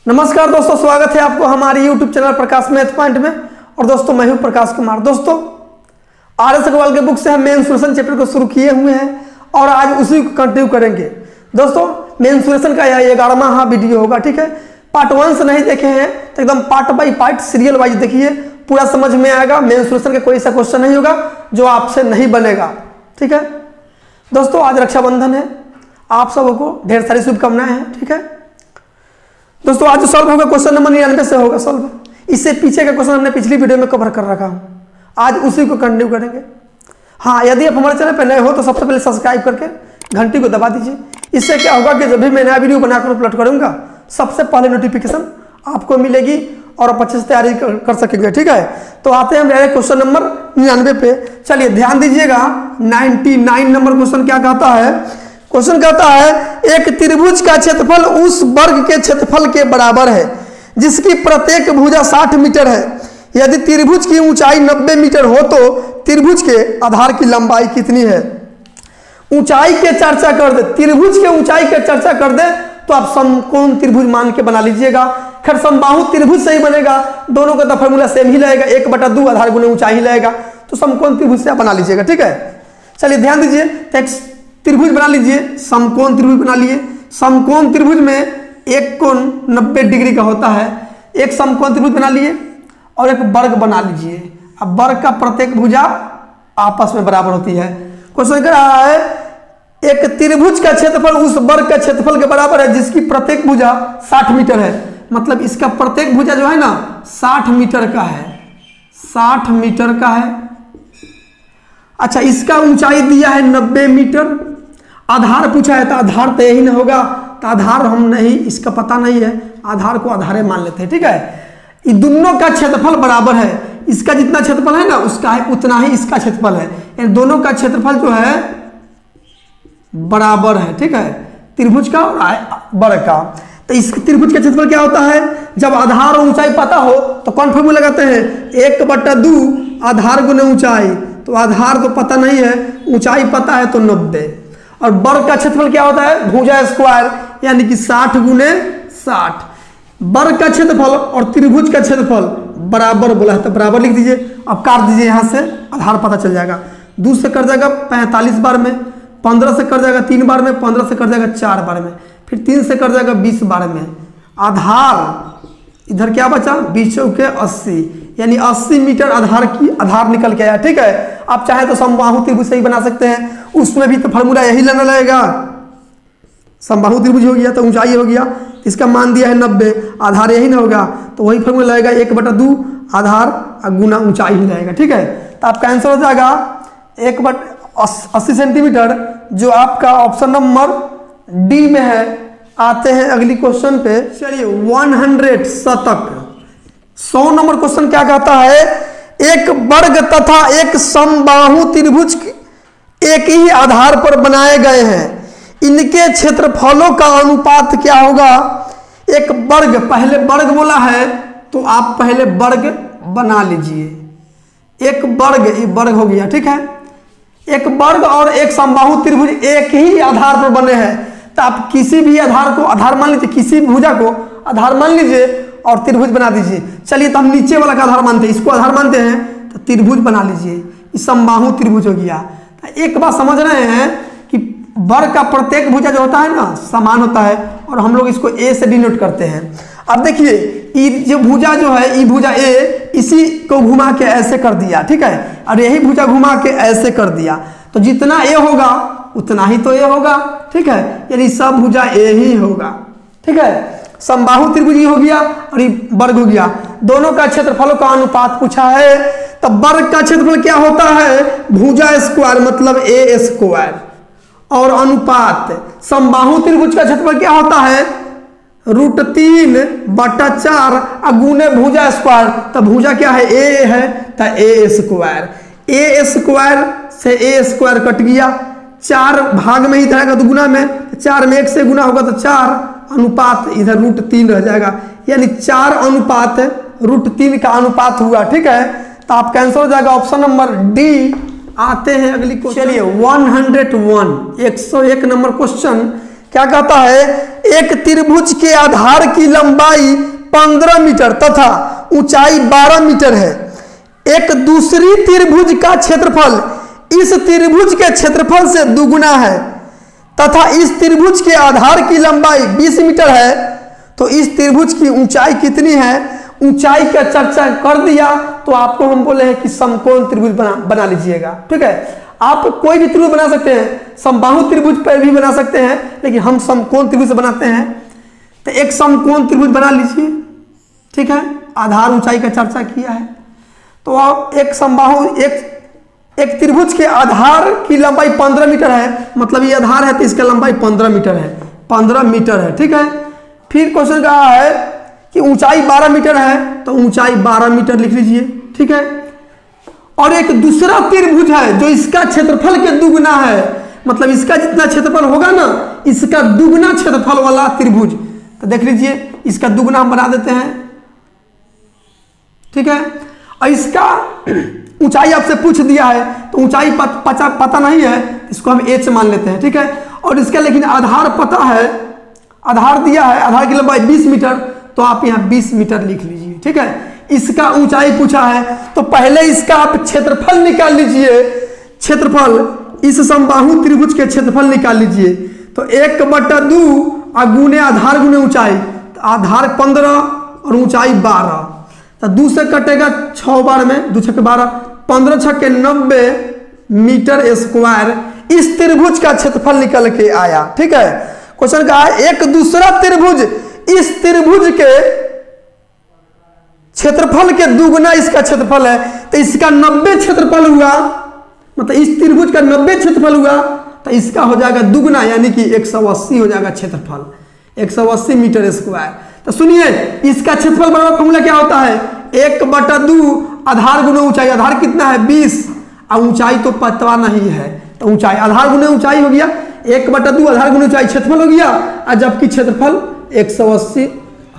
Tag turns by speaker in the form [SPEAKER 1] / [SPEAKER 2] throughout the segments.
[SPEAKER 1] नमस्कार दोस्तों, स्वागत है आपको हमारे YouTube चैनल प्रकाश मैथ पॉइंट में। और दोस्तों मैं हूं प्रकाश कुमार। दोस्तों RS अग्रवाल के बुक से हम मेंसुरेशन चैप्टर को शुरू किए हुए हैं और आज उसी को कंटिन्यू करेंगे। दोस्तों मेंसुरेशन का यह 11वां वीडियो होगा, ठीक है। पार्ट 1 से नहीं देखे हैं तो एकदम part by part serial wise देखिए, पूरा समझ में आएगा। मेंसुरेशन का कोई ऐसा क्वेश्चन नहीं होगा जो आपसे नहीं बनेगा, ठीक है। दोस्तों आज रक्षाबंधन है, आप सबको ढेर सारी शुभकामनाएं हैं, ठीक है। दोस्तों आज सॉल्व होगा क्वेश्चन नंबर 99 से होगा सॉल्व। इससे पीछे का क्वेश्चन हमने पिछली वीडियो में कवर कर रखा हूं, आज उसी को कंटिन्यू करेंगे। हाँ, यदि आप हमारे चैनल पर नए हो तो सबसे पहले सब्सक्राइब करके घंटी को दबा दीजिए। इससे क्या होगा कि जब भी मैं नया वीडियो बनाकर अपलोड करूंगा सबसे पहले नोटिफिकेशन आपको मिलेगी और आप अच्छे से तैयारी कर सकेंगे, ठीक है। तो आते हैं हम डायरेक्ट क्वेश्चन नंबर 99 पे। चलिए ध्यान दीजिएगा, 99 नंबर क्वेश्चन क्या कहता है। क्वेश्चन कहता है एक त्रिभुज का क्षेत्रफल उस वर्ग के क्षेत्रफल के बराबर है जिसकी प्रत्येक भुजा 60 मीटर है। यदि त्रिभुज की ऊंचाई 90 मीटर हो तो त्रिभुज के आधार की लंबाई कितनी है। ऊंचाई के चर्चा कर दे, त्रिभुज के ऊंचाई के चर्चा कर दे तो आप समकोण त्रिभुज मान के बना लीजिएगा। खैर समबाहु त्रिभुज से ही बनेगा, दोनों का तो फॉर्मूला सेम ही लगेगा, 1/2 आधार गुणे ऊंचाई लगेगा, तो समकोण त्रिभुज से आप बना लीजिएगा, ठीक है। चलिए ध्यान दीजिए, त्रिभुज बना लीजिए, समकोण त्रिभुज बना लिए। समकोण त्रिभुज में एक कोण 90 डिग्री का होता है। एक समकोण त्रिभुज बना लिए और एक वर्ग बना लीजिए। अब वर्ग का प्रत्येक भुजा आपस में बराबर होती है। क्वेश्चन कह रहा है एक त्रिभुज का क्षेत्रफल उस वर्ग का क्षेत्रफल के बराबर है जिसकी प्रत्येक भुजा 60 मीटर है। मतलब इसका प्रत्येक भुजा जो है ना 60 मीटर का है, 60 मीटर का है। अच्छा, इसका ऊंचाई दिया है 90 मीटर। आधार पूछा है तो आधार तो यही ना होगा, तो आधार हम नहीं, इसका पता नहीं है, आधार को आधारे मान लेते हैं, ठीक है। ये दोनों का क्षेत्रफल बराबर है, इसका जितना क्षेत्रफल है ना उसका है उतना ही इसका क्षेत्रफल है। इन दोनों का क्षेत्रफल जो है बराबर है, ठीक है, त्रिभुज का और वर्ग का। तो इस त्रिभुज का क्षेत्रफल क्या होता है, जब आधार और ऊंचाई पता हो तो कौन फॉर्मूला लगाते हैं, 1/2 आधार गुने ऊंचाई। तो आधार तो पता नहीं है, ऊंचाई पता है तो 90। और वर्ग का क्षेत्रफल क्या होता है, भुजा स्क्वायर, यानी कि 60 गुने 60। वर्ग का क्षेत्रफल और त्रिभुज का क्षेत्रफल बराबर बोला है तो बराबर लिख दीजिए। अब काट दीजिए, यहां से आधार पता चल जाएगा। 2 से कट जाएगा 45 बार में, 15 से कट जाएगा 3 बार में, 15 से कट जाएगा 4 बार में, फिर 3 से कट जाएगा 20 बार में। आधार इधर क्या बचा, 20 के 80, यानी 80 मीटर आधार निकल के आया, ठीक है। आप चाहे तो समबाहु त्रिभुज से ही बना सकते हैं, उसमें भी तो फॉर्मूला यही लेना लगेगा। समबाहु त्रिभुज हो गया तो ऊंचाई हो गया, इसका मान दिया है 90, आधार यही ना होगा तो वही फॉर्मूला लगेगा, 1/2 आधार गुना ऊंचाई ही रहेगा, ठीक है। तो आपका आंसर हो जाएगा 1/80 सेंटीमीटर, जो आपका ऑप्शन नंबर डी में है। आते हैं अगली क्वेश्चन पे। चलिए 100 शतक 100 नंबर क्वेश्चन क्या कहता है, एक वर्ग तथा एक समबाहु त्रिभुज एक ही आधार पर बनाए गए हैं, इनके क्षेत्रफलों का अनुपात क्या होगा। एक वर्ग, पहले वर्ग बोला है तो आप पहले वर्ग बना लीजिए। एक वर्ग, ये वर्ग हो गया, ठीक है। एक वर्ग और एक समबाहु त्रिभुज एक ही आधार पर बने हैं, तो आप किसी भी आधार को आधार मान लीजिए, किसी भुजा को आधार मान लीजिए और त्रिभुज बना दीजिए। चलिए तो हम नीचे वाला का आधार मानते हैं, इसको आधार मानते हैं तो त्रिभुज बना लीजिए, इस समबाहु त्रिभुज हो गया। एक बात समझ रहे हैं कि वर्ग का प्रत्येक भुजा जो होता है ना समान होता है, और हम लोग इसको ए से डिनोट करते हैं। अब देखिए ये जो भुजा जो है, ये भुजा ए, इसी को घुमा के ऐसे कर दिया, ठीक है, और यही भुजा घुमा के ऐसे कर दिया, तो जितना ए होगा उतना ही तो ए होगा, ठीक है, यानी सब भुजा ए ही होगा, ठीक है। समबाहु त्रिभुज हो गया और ये वर्ग हो गया। दोनों का क्षेत्रफलों का अनुपात पूछा है, तो वर्ग का क्षेत्रफल क्या होता है, भुजा स्क्वायर मतलब ए स्क्वायर, और अनुपात समबाहु त्रिभुज का क्षेत्रफल क्या होता है, √3/4 गुने भुजा स्क्वायर। तो भुजा क्या है, ए है तो ए स्क्वायर, ए स्क्वायर से ए स्क्वायर कट गया, 4 भाग में ही रहेगा तो गुना में, 4 में 1 से गुना होगा तो 4, अनुपात इधर √3 रह जाएगा, यानी 4 अनुपात √3 का अनुपात हुआ, ठीक है। तो आपका आंसर हो जाएगा ऑप्शन नंबर डी। आते हैं अगली क्वेश्चन, चलिए 101 नंबर क्वेश्चन क्या कहता है, एक त्रिभुज के आधार की लंबाई 15 मीटर तथा ऊंचाई 12 मीटर है। एक दूसरी त्रिभुज का क्षेत्रफल इस त्रिभुज के क्षेत्रफल से दुगुना है तथा इस त्रिभुज के आधार की लंबाई 20 मीटर है, तो इस त्रिभुज की ऊंचाई कितनी है। ऊंचाई का चर्चा कर दिया तो आपको हम बोले हैं कि समकोण त्रिभुज बना लीजिएगा। ठीक है, आप कोई भी त्रिभुज बना सकते हैं, समबाहु त्रिभुज पर भी बना सकते हैं, लेकिन हम समकोण त्रिभुज से बनाते हैं। तो एक समकोण त्रिभुज बना लीजिए। ठीक है, आधार ऊंचाई का चर्चा किया है। तो आप एक समबाहु एक त्रिभुज के आधार की लंबाई 15 मीटर है, मतलब ये आधार है तो इसका लंबाई 15 मीटर है, 15 मीटर है। ठीक है, फिर क्वेश्चन कहा है कि ऊंचाई 12 मीटर है, तो ऊंचाई 12 मीटर लिख लीजिए। ठीक है, और एक दूसरा त्रिभुज है जो इसका क्षेत्रफल के दुगुना है, मतलब इसका जितना क्षेत्रफल होगा ना, इसका दुगुना क्षेत्रफल वाला त्रिभुज। तो देख लीजिए, इसका दुगुना हम बना देते हैं। ठीक है, और इसका ऊंचाई आपसे पूछ दिया है, तो ऊंचाई पता नहीं है, इसको हम h मान लेते हैं। ठीक है, और इसका लेकिन आधार पता है, आधार दिया है, आधार की लंबाई 20 मीटर, तो आप यहाँ 20 मीटर लिख लीजिए। ठीक है, इसका ऊंचाई पूछा है, तो पहले इसका आप क्षेत्रफल निकाल लीजिए। क्षेत्रफल इस समबाहु त्रिभुज के क्षेत्रफल निकाल लीजिए। तो 1/2 गुने आधार गुने ऊंचाई, तो आधार 15 और ऊंचाई 12, तो 2 से कटेगा 6 बार में, 2 छक्के 12, 15 छक्के 90 मीटर स्क्वायर इस त्रिभुज का क्षेत्रफल निकल के आया। ठीक है, क्वेश्चन कहा है एक दूसरा त्रिभुज इस त्रिभुज के क्षेत्रफल के दुगुना इसका क्षेत्रफल है, तो इसका 90 क्षेत्रफल हुआ, मतलब इस त्रिभुज का 90 क्षेत्रफल हुआ, तो इसका हो जाएगा दुगुना, यानी कि 180 हो जाएगा क्षेत्रफल, 180 मीटर स्क्वायर। तो सुनिए, इसका क्षेत्रफल बराबर फॉर्मूला क्या होता है, 1/2 आधार गुने ऊंचाई। आधार कितना है 20, और ऊंचाई तो पता नहीं है, तो ऊंचाई आधार गुने ऊंचाई हो गया, 1/2 आधार गुने ऊंचाई क्षेत्रफल हो गया, और जबकि क्षेत्रफल 180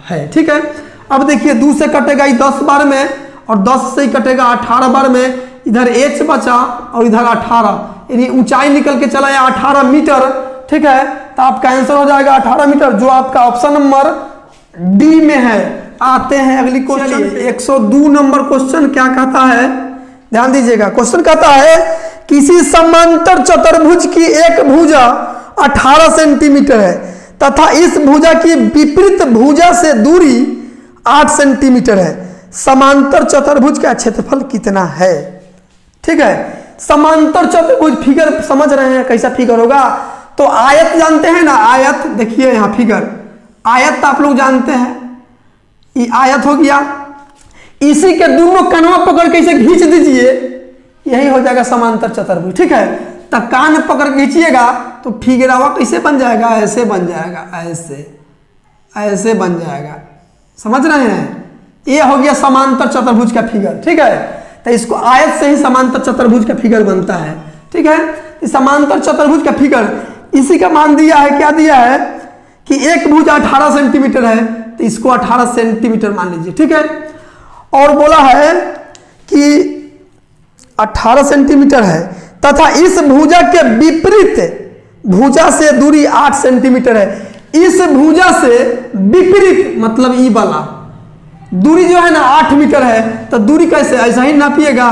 [SPEAKER 1] है। ठीक है, अब देखिए 2 से कटेगा 10 बार में, और 10 से कटेगा 18 बार में, इधर h बचा और इधर 18, यानी ऊंचाई निकल के चला है 18 मीटर। ठीक है, तो आपका आंसर हो जाएगा 18 मीटर, जो आपका ऑप्शन नंबर डी में है। आते हैं अगली क्वेश्चन, 102 नंबर क्वेश्चन क्या कहता है, ध्यान दीजिएगा। क्वेश्चन कहता है किसी समांतर चतुर्भुज की एक भुजा 18 सेंटीमीटर है तथा इस भुजा की विपरीत भुजा से दूरी 8 सेंटीमीटर है, समांतर चतुर्भुज का क्षेत्रफल कितना है। ठीक है, समांतर चतुर्भुज फिगर समझ रहे हैं कैसा फिगर होगा, तो आयत जानते हैं ना, आयत देखिए यहाँ फिगर, आयत आप लोग जानते हैं, ये आयत हो गया, इसी के दोनों कनवा पकड़ के इसे खींच दीजिए, यही हो जाएगा समांतर चतुर्भुज। ठीक है, तो कान पकड़ के खींचिएगा तो फिगरवा कैसे बन जाएगा, ऐसे बन जाएगा, ऐसे बन जाएगा, समझ रहे हैं, ये हो गया समांतर चतुर्भुज का फिगर। ठीक है, तो इसको आयत से ही समांतर चतुर्भुज का फिगर बनता है। ठीक है, समांतर चतुर्भुज का फिगर इसी का मान दिया है, क्या दिया है कि एक भुजा 18 सेंटीमीटर है, तो इसको 18 सेंटीमीटर मान लीजिए। ठीक है, और बोला है कि 18 सेंटीमीटर है तथा इस भुजा के विपरीत भुजा से दूरी 8 सेंटीमीटर है। इस भुजा से विपरीत मतलब ई वाला दूरी जो है ना 8 मीटर है, तो दूरी कैसे, ऐसा ही नापिएगा,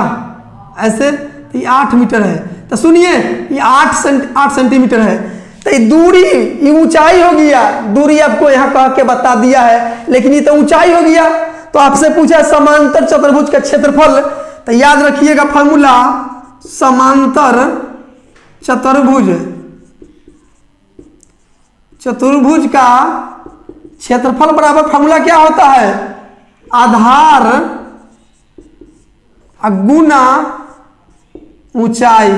[SPEAKER 1] ऐसे, तो ये 8 मीटर है। तो सुनिए, ये 8 सेंटीमीटर है, तो ये दूरी, ये ऊंचाई हो गया, दूरी आपको यहाँ कह के बता दिया है, लेकिन ये तो ऊंचाई हो गया। तो आपसे पूछा समांतर चतुर्भुज का क्षेत्रफल, तो याद रखिएगा फॉर्मूला, समांतर चतुर्भुज का क्षेत्रफल बराबर फॉर्मूला क्या होता है, आधार गुना ऊंचाई,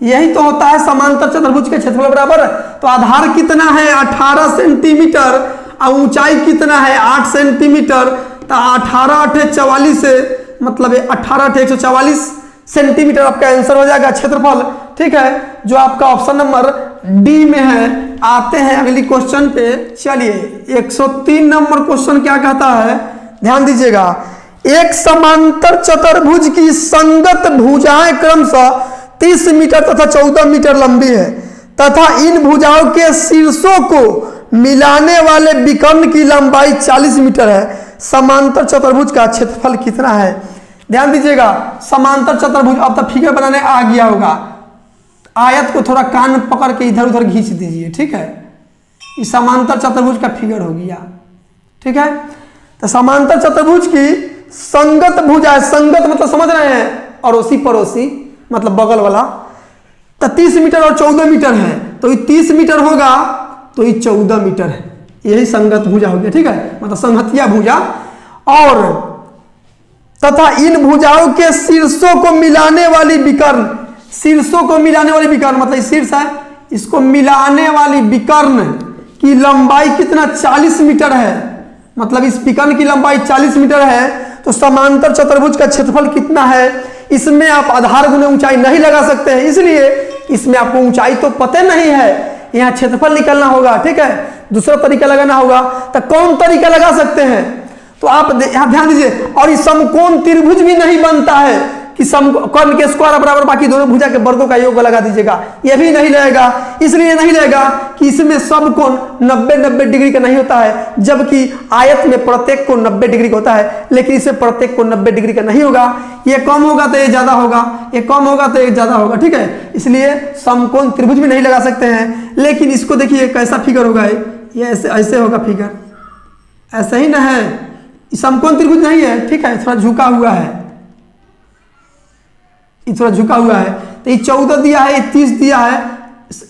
[SPEAKER 1] यही तो होता है समांतर चतुर्भुज के क्षेत्रफल बराबर। तो आधार कितना है 18 सेंटीमीटर और ऊंचाई कितना है 8 सेंटीमीटर, तो 18 8 44 से मतलब 18 8 144 सेंटीमीटर आपका आंसर हो जाएगा क्षेत्रफल। ठीक है, जो आपका ऑप्शन नंबर डी में है। आते हैं अगली क्वेश्चन पे, चलिए 103 नंबर क्वेश्चन क्या कहता है, ध्यान दीजिएगा। एक समांतर चतुर्भुज की संगत भुजाएं क्रमशः 30 मीटर तथा 14 मीटर लंबी है तथा इन भुजाओं के शीर्षों को मिलाने वाले विकर्ण की लंबाई 40 मीटर है। समांतर चतुर्भुज का क्षेत्रफल कितना है? ध्यान दीजिएगा, समांतर चतुर्भुज, अब तक फिगर बनाने आ गया होगा। आयत को थोड़ा कान पकड़ के इधर उधर खींच दीजिए, ठीक है। इस समांतर चतुर्भुज का फिगर हो गया, ठीक है। तो समांतर चतुर्भुज की संगत भुजा है, संगत मतलब समझ रहे हैं, अड़ोसी पड़ोसी मतलब बगल वाला। तो 30 मीटर और 14 मीटर है, तो ये 30 मीटर होगा तो ये 14 मीटर है, यही संगत भुजा हो गया, ठीक है, मतलब संहतिया भुजा। और तथा इन भुजाओं के शीर्षों को मिलाने वाली विकर्ण, शीर्षों को मिलाने वाली विकर्ण मतलब शीर्ष है, इसको मिलाने वाली विकर्ण की लंबाई कितना? 40 मीटर है, मतलब इस विकर्ण की लंबाई 40 मीटर है। तो समांतर चतुर्भुज का क्षेत्रफल कितना है? इसमें आप आधार गुणे ऊंचाई नहीं लगा सकते हैं, इसलिए इसमें आपको ऊंचाई तो पता नहीं है, यहाँ क्षेत्रफल निकलना होगा, ठीक है। दूसरा तरीका लगाना होगा, तो कौन तरीका लगा सकते हैं? तो आप यहाँ ध्यान दीजिए। और इस समकोण त्रिभुज भी नहीं बनता है कि समकोण के स्क्वायर बराबर बाकी दोनों भुजा के वर्गों का योग लगा दीजिएगा, यह भी नहीं लगेगा। इसलिए नहीं लगेगा कि इसमें सब कोण 90-90 डिग्री का नहीं होता है, जबकि आयत में प्रत्येक कोण 90 डिग्री का होता है, लेकिन इसमें प्रत्येक कोण 90 डिग्री का नहीं होगा। ये कम होगा तो ये ज्यादा होगा, ये कम होगा तो ये ज्यादा होगा, ठीक है। इसलिए समकोण त्रिभुज भी नहीं लगा सकते हैं। लेकिन इसको देखिए कैसा फिगर होगा, ये ऐसे होगा फिगर, ऐसा ही ना है, समकोण त्रिभुज नहीं है, ठीक है, थोड़ा झुका हुआ है, थोड़ा झुका हुआ है। तो ये 14 दिया है, ये 30 दिया है,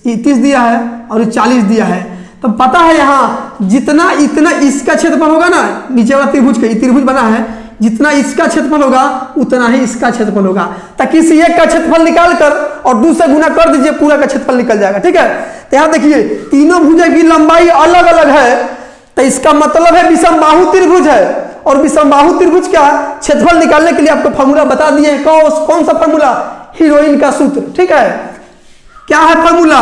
[SPEAKER 1] ये 30 दिया है और ये 40 दिया है। तो पता है यहाँ जितना इतना इसका क्षेत्रफल होगा ना, नीचे वाला त्रिभुज का, ये त्रिभुज बना है, जितना इसका क्षेत्रफल होगा उतना ही इसका क्षेत्रफल होगा। ताकि इस एक का क्षेत्रफल निकाल कर और दूसरे गुना कर दीजिए, पूरा का क्षेत्रफल निकल जाएगा, ठीक है। तो यहाँ देखिए तीनों भुजा की लंबाई अलग अलग है, तो इसका मतलब है विषमबाहु त्रिभुज है। और विषमबाहु त्रिभुज का क्षेत्रफल निकालने के लिए आपको फॉर्मूला बता दिए हैं। कौन सा फॉर्मूला? हीरोइन का सूत्र, ठीक है। क्या है formula?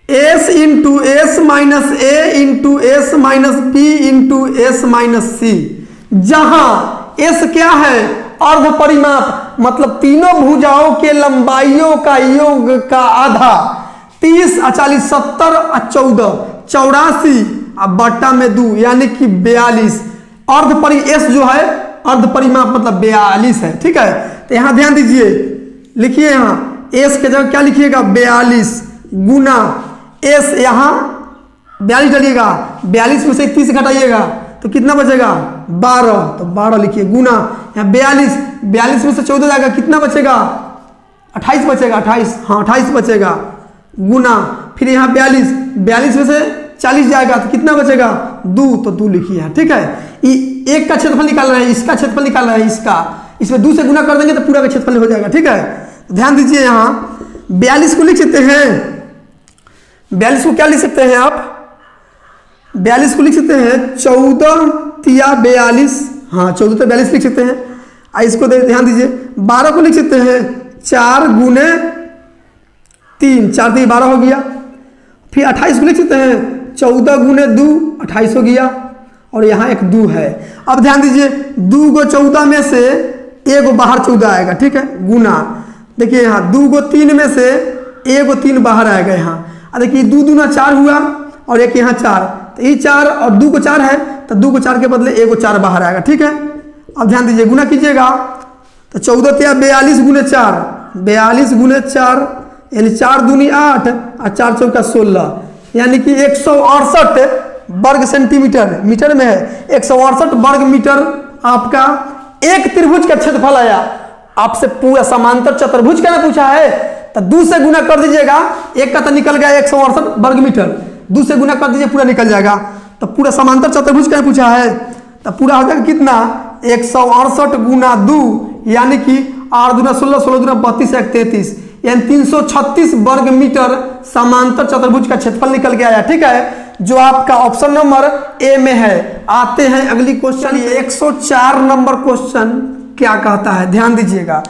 [SPEAKER 1] S into S minus A into S minus B into S minus C, जहां एस क्या है? अर्ध परिमाप, मतलब तीनों भुजाओं के लंबाइयों का योग का आधा। 30 और 40 70 और 14 84 अब बट्टा में 2 यानी कि 42। एस जो है अर्ध परिमाप मतलब 42 है, ठीक है। तो यहां ध्यान दीजिए, लिखिए यहाँ एस के जगह क्या लिखिएगा? 42 गुना एस, यहाँ 42 डालिएगा, 42 में से 30 घटाइएगा तो कितना बचेगा? 12, तो 12 लिखिए गुना यहाँ 42 में से 14 जाएगा, कितना बचेगा? 28 बचेगा, 28, हाँ 28 बचेगा गुना, फिर यहाँ 42 में से 40 जाएगा तो कितना बचेगा? 2, तो 2 लिखिए, ठीक है। एक का क्षेत्रफल निकाल रहे हैं, इसका क्षेत्रफल निकाल रहे हैं, इसका, इसमें 2 से गुना कर देंगे तो पूरा का क्षेत्रफल हो जाएगा, ठीक है। तो ध्यान दीजिए यहाँ 42 को लिख सकते हैं, 42 को क्या लिख सकते हैं आप? 42 को लिख सकते हैं 14 तिया 42, हाँ 14 तो 42 लिख सकते हैं। इसको ध्यान दीजिए 12 को लिख सकते हैं 4 गुने 3, 4 3 12 हो गया। फिर 28 को लिख सकते हैं 14 गुने 2 28 हो गया, और यहाँ एक 2 है। अब ध्यान दीजिए 2 को 14 में से 1 बाहर 14 आएगा, ठीक है, गुना। देखिए यहाँ 2 को 3 में से 1 को 3 बाहर आएगा यहाँ। देखिए 2 दूना 4 हुआ और एक यहाँ 4, तो ये 4 और 2 को 4 है, तो 2 को 4 के बदले 1 को 4 बाहर आएगा, ठीक है। अब ध्यान दीजिए गुना कीजिएगा तो 14 तिया 42 गुने 4, 42 गुने 4 यानी 4 दूनी 8 और 4 चौका 16, यानी कि 168 वर्ग सेंटीमीटर, मीटर में है 168 वर्ग मीटर आपका एक त्रिभुज का क्षेत्रफल आया। आपसे पूरा समांतर चतुर्भुज का ना पूछा है, तो 2 से गुना कर दीजिएगा, एक का तो निकल गया 168 वर्ग मीटर, 2 से गुना कर दीजिए पूरा निकल जाएगा। तो पूरा समांतर चतुर्भुज का पूछा है, तो पूरा हो जाएगा कितना? 168 गुना 2 यानी कि 8 दूना 16, 16 दूना 32, 1 33, यानी 336 वर्ग मीटर समांतर चतुर्भुज का क्षेत्रफल निकल के आया, ठीक है, जो आपका ऑप्शन नंबर ए में है। आते हैं अगली क्वेश्चन, 104 नंबर क्वेश्चन क्या कहता है, ध्यान दीजिएगा।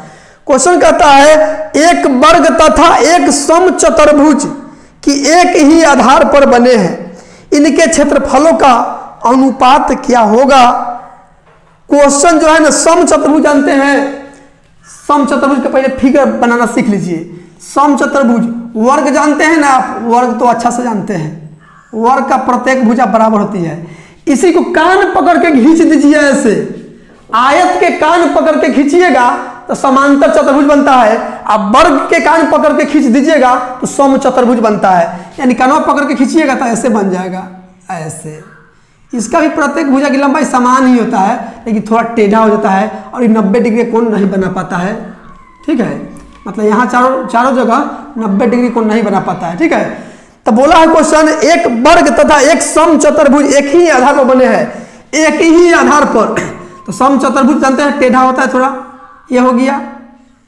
[SPEAKER 1] क्वेश्चन कहता है एक वर्ग तथा एक सम चतुर्भुज की एक ही आधार पर बने हैं, इनके क्षेत्रफलों का अनुपात क्या होगा। क्वेश्चन जो है ना, सम चतुर्भुज जानते हैं, सम चतुर्भुज का पहले फिगर बनाना सीख लीजिए। सम चतुर्भुज वर्ग जानते हैं ना आप, वर्ग तो अच्छा से जानते हैं। वर्ग का प्रत्येक भुजा बराबर होती है। इसी को कान पकड़ के खींच दीजिए, ऐसे आयत के कान पकड़ के खींचिएगा तो समांतर चतुर्भुज बनता है। अब वर्ग के कान पकड़ के खींच दीजिएगा तो सम चतुर्भुज बनता है। यानी कानों पकड़ के खींचिएगा तो ऐसे बन जाएगा, ऐसे। इसका भी प्रत्येक भुजा की लंबाई समान ही होता है, लेकिन थोड़ा टेढ़ा हो जाता है और ये 90 डिग्री कोण नहीं बना पाता है। ठीक है, मतलब यहाँ चारों जगह 90 डिग्री कोण नहीं बना पाता है। ठीक है, तो बोला है क्वेश्चन, एक वर्ग तथा एक सम चतुर्भुज एक ही आधार पर बने हैं, एक ही आधार पर। तो सम चतुर्भुज जानते हैं टेढ़ा होता है थोड़ा, ये हो गया,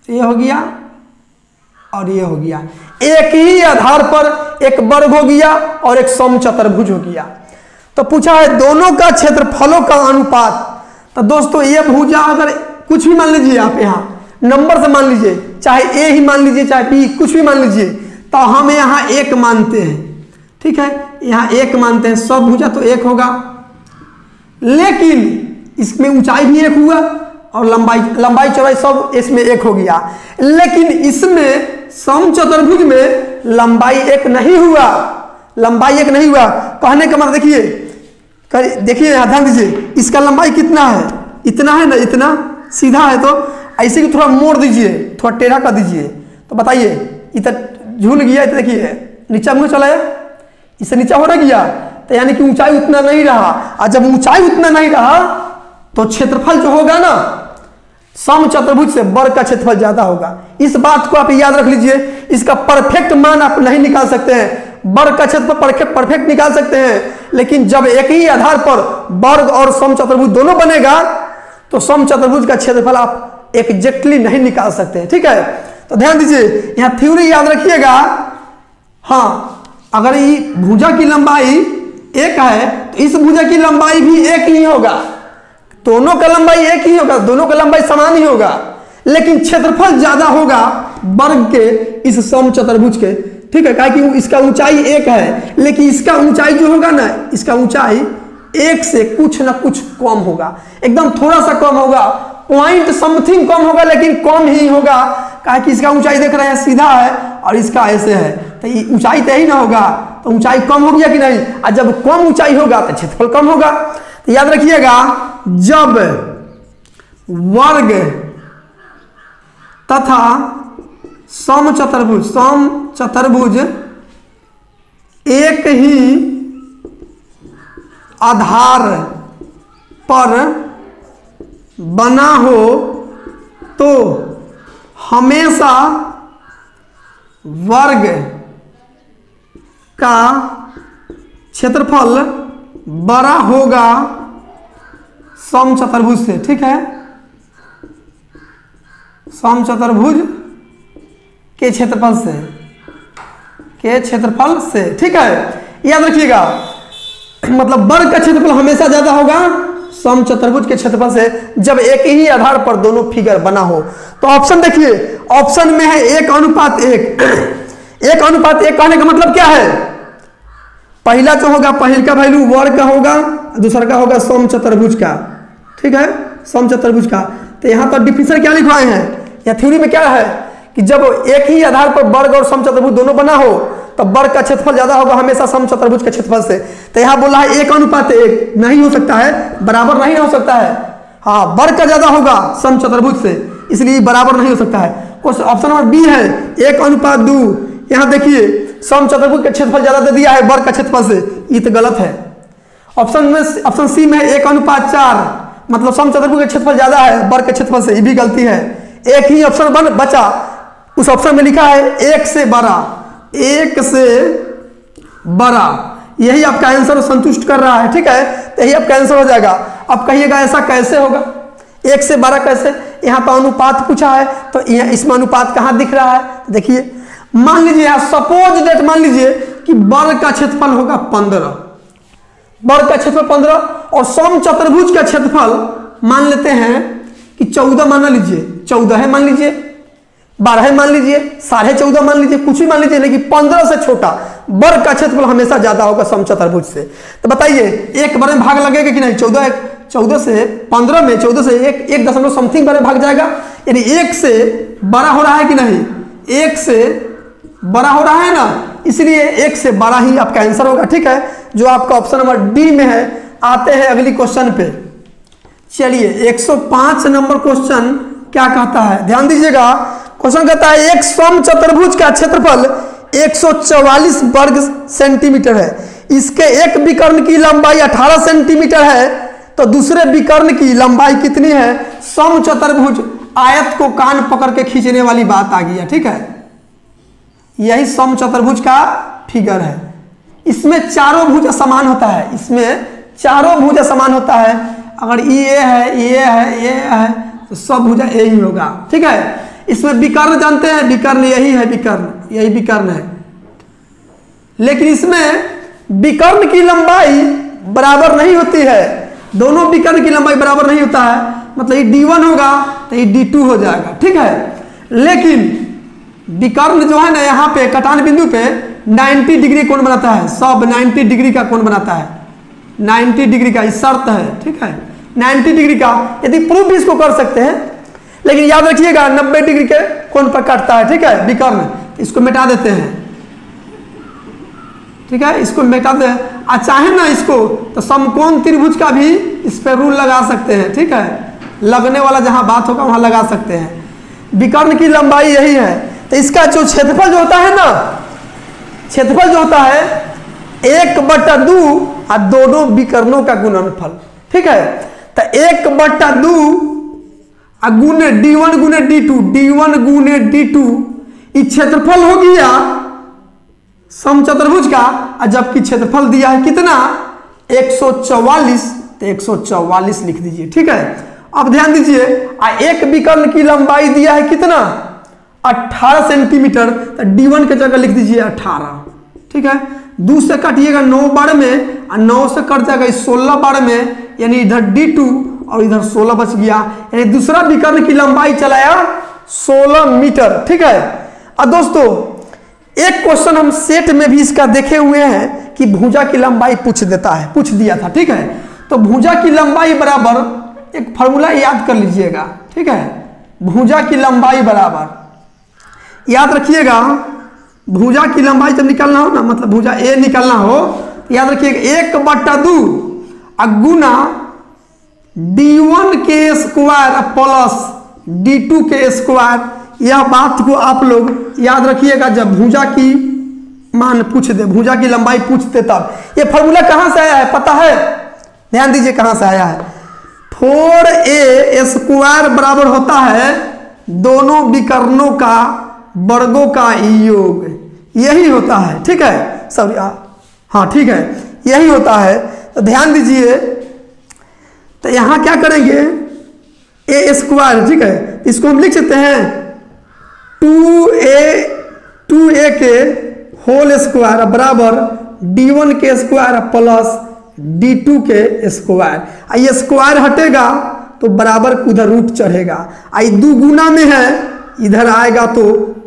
[SPEAKER 1] ये हो गया और ये हो गया। एक ही आधार पर एक वर्ग हो गया और एक सम चतुर्भुज हो गया। तो पूछा है दोनों का क्षेत्रफलों का अनुपात। तो दोस्तों ये भुजा अगर कुछ भी मान लीजिए आप, यहाँ नंबर से मान लीजिए, चाहे ए ही मान लीजिए चाहे बी, कुछ भी मान लीजिए, तो हम यहाँ एक मानते हैं। ठीक है, यहाँ एक मानते हैं, सब भुजा तो एक होगा, लेकिन इसमें ऊंचाई भी एक हुआ और लंबाई चौड़ाई सब इसमें एक हो गया। लेकिन इसमें सम चतुर्भुज में लंबाई एक नहीं हुआ, लंबाई एक नहीं हुआ। कहने का मतलब देखिए यहाँ ध्यान दीजिए, इसका लंबाई कितना है, इतना है ना, इतना सीधा है, तो ऐसे कि थोड़ा मोड़ दीजिए, थोड़ा टेढ़ा कर दीजिए, तो बताइए इतना झूल गया, इतना देखिए नीचा मुँह चला है, इससे नीचा हो रहा गया, तो यानी कि ऊंचाई उतना नहीं रहा। और जब ऊंचाई उतना नहीं रहा तो क्षेत्रफल जो होगा ना सम चतुर्भुज से वर्ग का क्षेत्रफल ज्यादा होगा। इस बात को आप याद रख लीजिए। इसका परफेक्ट मान आप नहीं निकाल सकते हैं, वर्ग का क्षेत्रफल परफेक्ट निकाल सकते हैं, लेकिन जब एक ही आधार पर वर्ग और सम चतुर्भुज दोनों बनेगा तो सम चतुर्भुज का क्षेत्रफल आप एग्जैक्टली नहीं निकाल सकते हैं। ठीक है, तो ध्यान दीजिए, यहाँ थ्योरी याद रखिएगा। हाँ, अगर ये भुजा की लंबाई एक है तो इस भुजा की लंबाई भी एक ही होगा, दोनों का लंबाई एक ही होगा, दोनों का लंबाई समान ही होगा, लेकिन क्षेत्रफल ज्यादा होगा वर्ग के इस सम चतुर्भुज के। ठीक है, कहा कि इसका ऊंचाई एक है, लेकिन इसका ऊंचाई जो होगा ना, इसका ऊंचाई एक से कुछ ना कुछ कम होगा, एकदम थोड़ा सा कम होगा, पॉइंट समथिंग कम होगा, लेकिन कम ही होगा। कहा कि इसका ऊंचाई देख रहे हैं सीधा है और इसका ऐसे है, तो ये ऊंचाई तय ही ना होगा, तो ऊंचाई कम हो गया कि नहीं। और जब कम ऊंचाई होगा तो क्षेत्रफल कम होगा। तो याद रखिएगा, जब वर्ग तथा सम चतुर्भुज एक ही आधार पर बना हो तो हमेशा वर्ग का क्षेत्रफल बड़ा होगा सम चतुर्भुज से। ठीक है, सम चतुर्भुज के क्षेत्रफल से, ठीक है, याद रखिएगा। मतलब वर्ग का क्षेत्रफल हमेशा ज्यादा होगा सम चतुर्भुज के क्षेत्रफल से जब एक ही आधार पर दोनों फिगर बना हो। तो ऑप्शन देखिए, ऑप्शन में है 1:1। 1:1 कहने का मतलब क्या है, पहला जो होगा, पहले का वैल्यू वर्ग का होगा, दूसरा का होगा सम चतुर्भुज का। ठीक है, सम चतुर्भुज का। तो यहाँ पर डिफिनेशन क्या लिखवाए हैं, या थ्योरी में क्या है कि जब एक ही आधार पर वर्ग और सम चतुर्भुज दोनों बना हो तो वर्ग का क्षेत्रफल ज्यादा होगा हमेशा सम चतुर्भुज के क्षेत्रफल से। तो यहाँ बोला है 1:1 नहीं हो सकता है, बराबर नहीं हो सकता है। हाँ, वर्ग का ज्यादा होगा सम चतुर्भुज से, इसलिए बराबर नहीं हो सकता है। ऑप्शन नंबर बी है 1:2। यहाँ देखिए सम चतुर्भुज का क्षेत्रफल ज्यादा दे दिया है वर्ग का क्षेत्रफल से, ये तो गलत है। ऑप्शन सी में 1:4, मतलब सम चतुर्भुज का क्षेत्रफल ज्यादा है वर्ग के क्षेत्रफल से, ये भी गलती है। एक ही ऑप्शन बचा, उस ऑप्शन में लिखा है 1 से बड़ा, 1 से बड़ा, यही आपका आंसर संतुष्ट कर रहा है। ठीक है, तो यही आपका आंसर हो जाएगा। अब कहिएगा ऐसा कैसे होगा, 1 से बड़ा कैसे। यहाँ पर अनुपात पूछा है, तो इसमें अनुपात कहाँ दिख रहा है, देखिए मान लीजिए यहाँ सपोज डेट मान लीजिए कि वर्ग का क्षेत्रफल होगा 15, वर्ग का क्षेत्रफल 15 और सम चतुर्भुज का क्षेत्रफल मान लेते हैं कि 14 मान लीजिए, 14 है मान लीजिए, 12 मान लीजिए, 14.5 मान लीजिए, कुछ भी मान लीजिए, लेकिन 15 से छोटा वर्ग का क्षेत्रफल हमेशा ज्यादा होगा सम चतुर्भुज से। तो बताइए एक बार में भाग लगेगा कि नहीं, 14 से 15 में 14 से 1 दशमलव समथिंग बार में भाग जाएगा, यानी 1 से बड़ा हो रहा है कि नहीं, 1 से बड़ा हो रहा है ना, इसलिए 1 से बड़ा ही आपका आंसर होगा। ठीक है, जो आपका ऑप्शन नंबर डी में है। आते हैं अगली क्वेश्चन पे। चलिए 105 नंबर क्वेश्चन क्या कहता है, ध्यान दीजिएगा। क्वेश्चन कहता है एक समचतुर्भुज का क्षेत्रफल 144 वर्ग सेंटीमीटर है, इसके एक विकर्ण की लंबाई 18 सेंटीमीटर है, तो दूसरे विकर्ण की लंबाई कितनी है। समचतुर्भुज आयत को कान पकड़ के खींचने वाली बात आ गई है। ठीक है, यही समचतुर्भुज का फिगर है। इसमें चारों भुजा समान होता है, इसमें चारों भुजा समान होता है। अगर ये है, ये है, ये है, तो सब भुजा ए ही होगा। ठीक है, इसमें विकर्ण जानते हैं, विकर्ण यही है, विकर्ण यही विकर्ण है। लेकिन इसमें विकर्ण की लंबाई बराबर नहीं होती है, दोनों विकर्ण की लंबाई बराबर नहीं होता है। मतलब ये D1 होगा तो ये D2 हो जाएगा। ठीक है, लेकिन विकर्ण जो है ना, यहाँ पे कटान बिंदु पे 90 डिग्री कोण बनाता है, सब 90 डिग्री का कोण बनाता है, 90 डिग्री का शर्त है। ठीक है, 90 डिग्री का, यदि प्रूफ भी इसको कर सकते हैं, लेकिन याद रखिएगा 90 डिग्री के कोण पर काटता है। ठीक है, विकर्ण, इसको मिटा देते हैं। ठीक है, इसको मिटा दे, चाहे ना इसको तो समकोण त्रिभुज का भी इस पर रूल लगा सकते हैं। ठीक है, लगने वाला जहां बात होगा वहां लगा सकते हैं। विकर्ण की लंबाई यही है, तो इसका जो क्षेत्रफल जो होता है ना, क्षेत्रफल जो होता है 1/2 और दोनों विकर्णों का गुणनफल। ठीक है, तो 1/2 गुने D1 गुने D2, D1 गुने D2, ये क्षेत्रफल हो गया समचतुर्भुज का। और जबकि क्षेत्रफल दिया है कितना 144, तो 144 लिख दीजिए। ठीक है, अब ध्यान दीजिए, एक विकर्ण की लंबाई दिया है कितना 18 सेंटीमीटर, तो D1 के जगह लिख दीजिए 18। ठीक है, 2 से काटिएगा 9 बार में, और 9 से कट जाएगा 16 बार में, यानी इधर D2 और इधर 16 बच गया, यानी दूसरा विकर्ण की लंबाई चलाया 16 मीटर। ठीक है, अब दोस्तों एक क्वेश्चन हम सेट में भी इसका देखे हुए हैं कि भुजा की लंबाई पूछ दिया था। ठीक है, तो भुजा की लंबाई बराबर, एक फॉर्मूला याद कर लीजिएगा। ठीक है, भुजा की लंबाई बराबर याद रखिएगा, भुजा की लंबाई जब निकालना हो ना, मतलब भुजा ए निकालना हो, याद रखिएगा 1/2 गुना D1 के स्क्वायर प्लस D2 के स्क्वायर। यह बात को आप लोग याद रखिएगा, जब भुजा की मान पूछ दे, भुजा की लंबाई पूछते तब। ये फॉर्मूला कहां से आया है पता है, ध्यान दीजिए कहां से आया है। 4a स्क्वायर बराबर होता है दोनों विकर्णों का वर्गों का योग, यही होता है। ठीक है, सब हाँ ठीक है, यही होता है। तो ध्यान दीजिए, तो यहां क्या करेंगे a स्क्वायर। ठीक है, इसको हम लिख सकते हैं 2a के होल स्क्वायर बराबर D1 के स्क्वायर प्लस D2 के स्क्वायर। ये स्क्वायर हटेगा तो बराबर उधर रूट चढ़ेगा, आई 2 गुना में है, इधर आएगा तो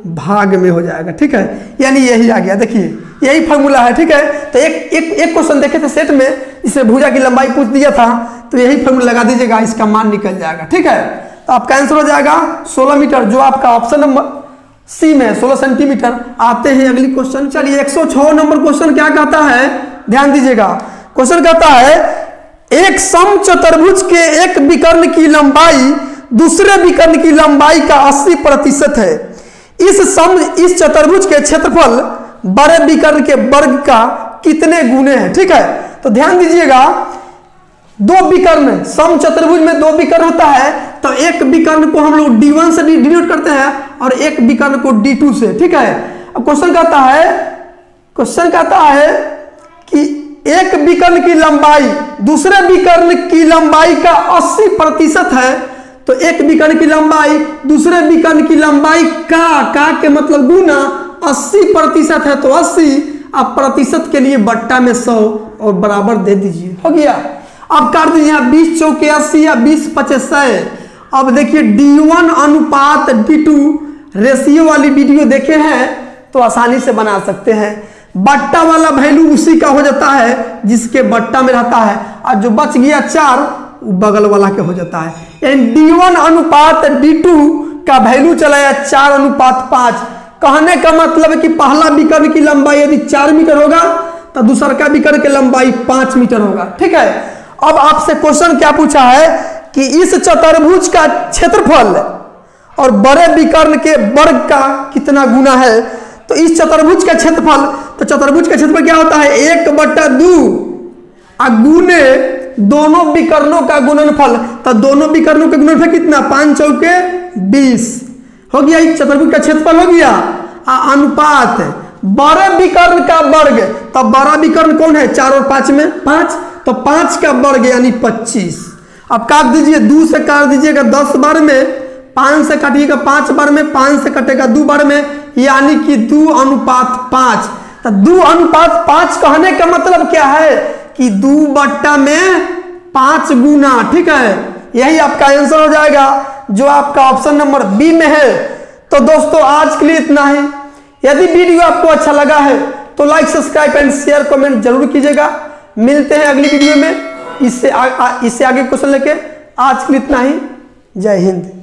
[SPEAKER 1] भाग में हो जाएगा। ठीक है, यानी यही आ गया, देखिए यही फॉर्मूला है। ठीक है, तो एक क्वेश्चन देखे थे सेट में, इसमें भुजा की लंबाई पूछ दिया था, तो यही फॉर्मूला लगा दीजिएगा, इसका मान निकल जाएगा। ठीक है, तो आपका आंसर हो जाएगा 16 मीटर, जो आपका ऑप्शन नंबर सी में 16 सेंटीमीटर। आते हैं अगली क्वेश्चन। चलिए 106 नंबर क्वेश्चन क्या कहता है, ध्यान दीजिएगा। क्वेश्चन कहता है एक समचतुर्भुज के एक विकर्ण की लंबाई दूसरे विकर्ण की लंबाई का 80% है। इस चतुर्भुज के क्षेत्रफल बड़े विकर्ण के वर्ग का कितने गुने हैं। ठीक है, तो ध्यान दीजिएगा, 2 विकर्ण, समचतुर्भुज में 2 विकर्ण होता है, तो एक विकर्ण को हम लोग D1 से डिनोट करते हैं और एक विकर्ण को D2 से। ठीक है, अब क्वेश्चन कहता है कि एक विकर्ण की लंबाई दूसरे विकर्ण की लंबाई का 80% है, तो एक विकर्ण की लंबाई दूसरे विकर्ण की लंबाई का के मतलब गुना 80% है, तो 80, आप प्रतिशत के लिए बट्टा में 100 और बराबर दे दीजिए, हो गया। अब काट दीजिए, 20 चौके 80 या 20 25 100। अब देखिए D1 अनुपात D2 रेशियो वाली वीडियो देखे हैं तो आसानी से बना सकते हैं। बट्टा वाला वैल्यू उसी का हो जाता है जिसके बट्टा में रहता है, और जो बच गया 4 बगल वाला के हो जाता है। यानी D1 अनुपात D2 का वैल्यू चला है 4:5। कहने का मतलब है कि पहला विकर्ण की लंबाई यदि 4 मीटर होगा तो दूसरा का विकर्ण की लंबाई 5 मीटर होगा। ठीक है, अब आपसे क्वेश्चन क्या पूछा है कि इस चतुर्भुज का क्षेत्रफल और बड़े विकर्ण के वर्ग का कितना गुना है। तो इस चतुर्भुज का क्षेत्रफल, तो चतुर्भुज का क्षेत्रफल क्या होता है 1/2 गुने दोनों विकर्णों का गुणनफल। तो दोनों विकर्णों का गुणनफल कितना 5 चौके 20 हो गया। इस चतुर्भुज का क्षेत्रफल हो गया अनुपात बड़े विकर्ण का वर्ग। तो बड़ा विकर्ण कौन है 4 और 5 में 5, तो 5 का वर्ग यानी 25। अब काट दीजिए, 2 से काट दीजिएगा 10 बार में, 5 से काटिएगा 5 बार में, 5 से कटेगा 2 बार में, यानी कि 2:5। तो 2:5 कहने का मतलब क्या है कि 2/5 गुना। ठीक है, यही आपका आंसर हो जाएगा जो आपका ऑप्शन नंबर बी में है। तो दोस्तों आज के लिए इतना ही। यदि वीडियो आपको अच्छा लगा है तो like, subscribe and share comment जरूर कीजिएगा। मिलते हैं अगली वीडियो में इससे आगे क्वेश्चन लेके। आज के लिए इतना ही। जय हिंद।